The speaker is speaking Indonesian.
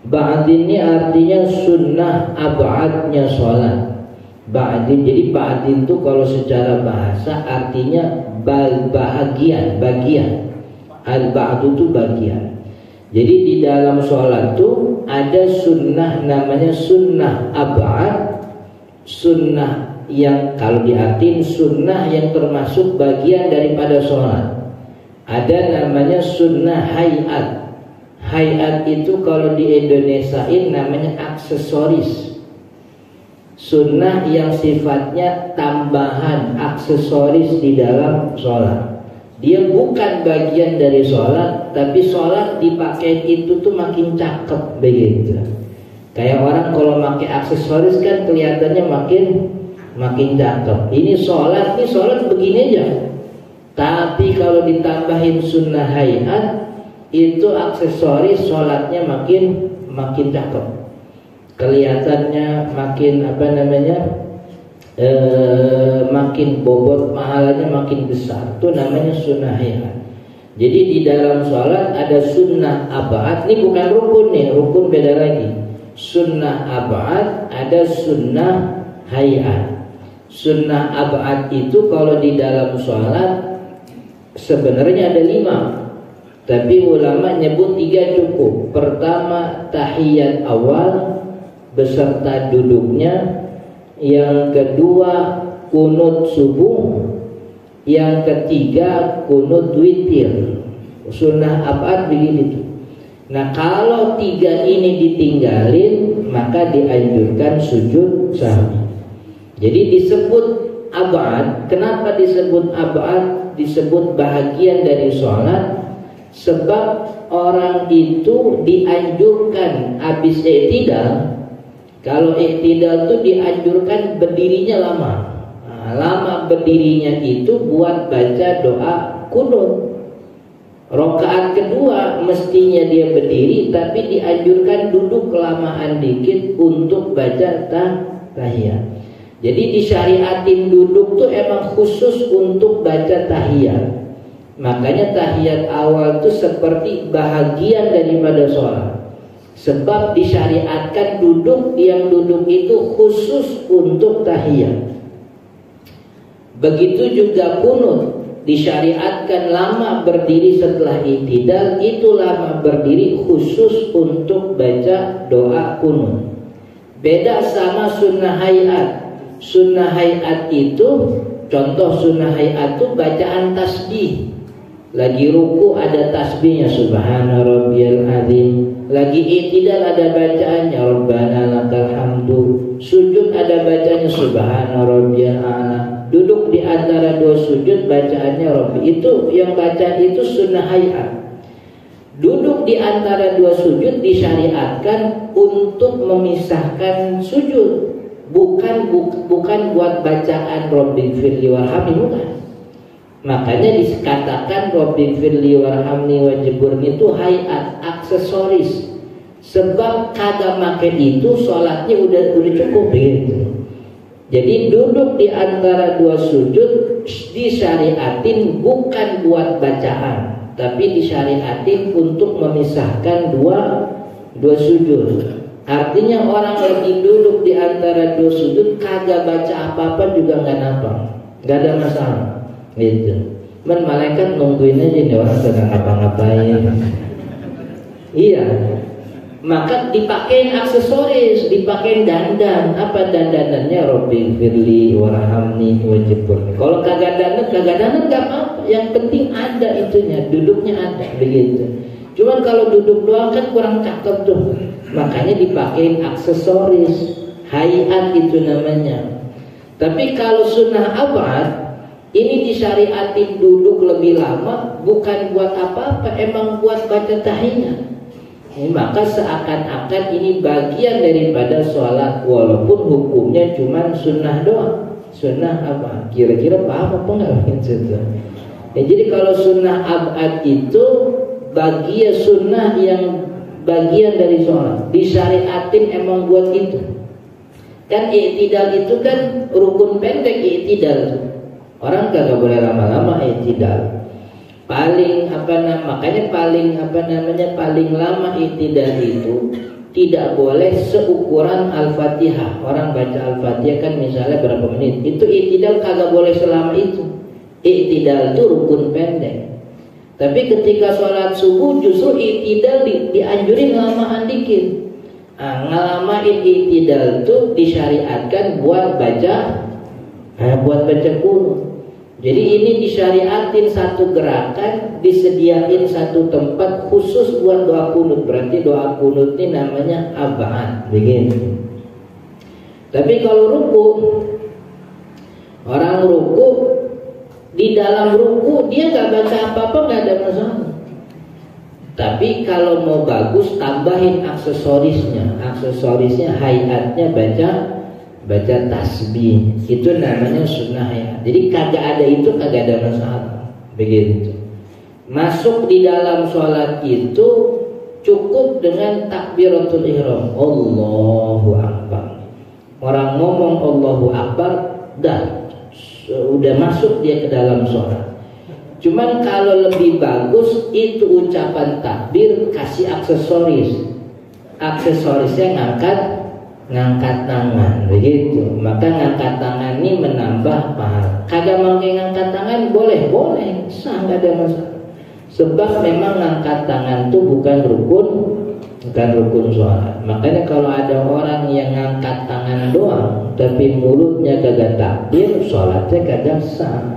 Ba'din ini artinya sunnah ab'adnya sholat. Ba'din, jadi ba'din itu kalau secara bahasa artinya bagian. Al-ba'du itu bagian. Jadi di dalam sholat itu ada sunnah namanya sunnah ab'ad, sunnah yang kalau diartiin sunnah yang termasuk bagian daripada sholat. Ada namanya sunnah hayat. Hayat itu kalau di Indonesiain namanya aksesoris. Sunnah yang sifatnya tambahan, aksesoris di dalam sholat. Dia bukan bagian dari sholat, tapi sholat dipakai itu tuh makin cakep begitu. Kayak orang kalau pakai aksesoris kan kelihatannya makin cakep. Ini sholat begini aja. Tapi kalau ditambahin sunnah hayat, itu aksesoris sholatnya makin cakep. Kelihatannya makin makin bobot, pahalanya makin besar. Itu namanya sunnah hayat. Jadi di dalam sholat ada sunnah ab'ad. Ini bukan rukun nih, rukun beda lagi. Sunnah ab'ad, ada sunnah hayat. Sunnah ab'ad itu kalau di dalam sholat sebenarnya ada 5, tapi ulama nyebut 3 cukup. Pertama tahiyat awal beserta duduknya. Yang kedua kunut subuh. Yang ketiga kunut witir. Sunnah ab'ad begitu. Nah kalau 3 ini ditinggalin maka dianjurkan sujud sahwi. Jadi disebut ab'ad. Kenapa disebut ab'ad? Disebut bahagian dari sholat. Sebab orang itu dianjurkan habis i'tidal. Kalau i'tidal itu dianjurkan berdirinya lama. Lama berdirinya itu buat baca doa kunut. Rakaat kedua mestinya dia berdiri, tapi dianjurkan duduk kelamaan dikit untuk baca tahiyat. Jadi disyariatin duduk tuh emang khusus untuk baca tahiyat. Makanya tahiyat awal itu seperti bahagian daripada sholat. Sebab disyariatkan duduk, yang duduk itu khusus untuk tahiyat. Begitu juga kunut, disyariatkan lama berdiri setelah i'tidal, itu lama berdiri khusus untuk baca doa kunut. Beda sama sunnah hayat. Sunnah hayat itu, contoh sunnah hayat itu bacaan tasbih. Lagi ruku ada tasbihnya subhana rabbiyal azim. Lagi i'tidal ada bacaannya rabbana lakal hamdu. Sujud ada bacanya subhana rabbiyal a'la. Duduk di antara 2 sujud bacaannya rabbi. Itu yang bacaan itu sunnah hayat. Duduk di antara 2 sujud disyariatkan untuk memisahkan sujud. Bukan buat bacaan rabbighfirli warhamni, bukan. Makanya dikatakan rabbighfirli warhamni wajburni itu hayat, aksesoris. Sebab kagak make itu sholatnya udah cukup begitu. Jadi duduk di antara 2 sujud disyariatin bukan buat bacaan, tapi disyariatin untuk memisahkan dua sujud. Artinya orang lagi duduk di antara 2 sujud kagak baca apa-apa juga nggak napa, nggak ada masalah. Gitu. Malaikat nungguin aja nih orang sedang ngapa-ngapain. Iya. Maka dipakein aksesoris, dipakein dandan. Apa dandanannya? Rabbighfirli warhamni wajburni. Kalau kagak dandan enggak apa-apa. Yang penting ada itunya, duduknya ada begitu. Cuman kalau duduk doang kan kurang cakep tuh. Makanya dipakein aksesoris. Hayat itu namanya. Tapi kalau sunnah ab'ad ini disyariatin duduk lebih lama, bukan buat apa-apa, emang buat baca tahiyat. Maka seakan-akan ini bagian daripada sholat, walaupun hukumnya cuma sunnah doang. Sunnah apa? Kira-kira paham apa enggak? Jadi kalau sunnah ab'ad itu bagian sunnah yang bagian dari sholat, disyariatin emang buat itu. Kan i'tidal itu kan rukun pendek i'tidal. Orang kagak boleh lama-lama i'tidal. Makanya paling lama i'tidal itu tidak boleh seukuran Al-Fatihah. Orang baca Al-Fatihah kan misalnya berapa menit, itu i'tidal kagak boleh selama itu. I'tidal itu rukun pendek. Tapi ketika sholat subuh justru i'tidal dianjurin lamaan dikit. Ngelamain i'tidal itu disyariatkan buat baca kunut. Jadi ini disyariatin satu gerakan, disediain satu tempat khusus buat doa kunut. Berarti doa kunut ini namanya ab'ad, begini. Tapi kalau ruku, orang ruku, di dalam ruku dia gak baca apa-apa, gak ada masalah. Tapi kalau mau bagus, tambahin aksesorisnya. Aksesorisnya, hayatnya baca tasbih. Itu namanya sunnah ya. Jadi kagak ada itu, kagak ada masalah. Begitu. Masuk di dalam sholat itu cukup dengan takbiratul ihram, Allahu Akbar. Orang ngomong Allahu Akbar, udah masuk dia ke dalam sholat. Cuman kalau lebih bagus itu ucapan takbir kasih aksesoris. Aksesorisnya ngangkat tangan, begitu. Maka ngangkat tangan ini menambah pahala. Kagak mau ngangkat tangan boleh, sah, nggak ada masalah. Sebab memang ngangkat tangan itu bukan rukun sholat. Makanya kalau ada orang yang ngangkat tangan doang, tapi mulutnya kagak takbir, sholatnya kagak sah.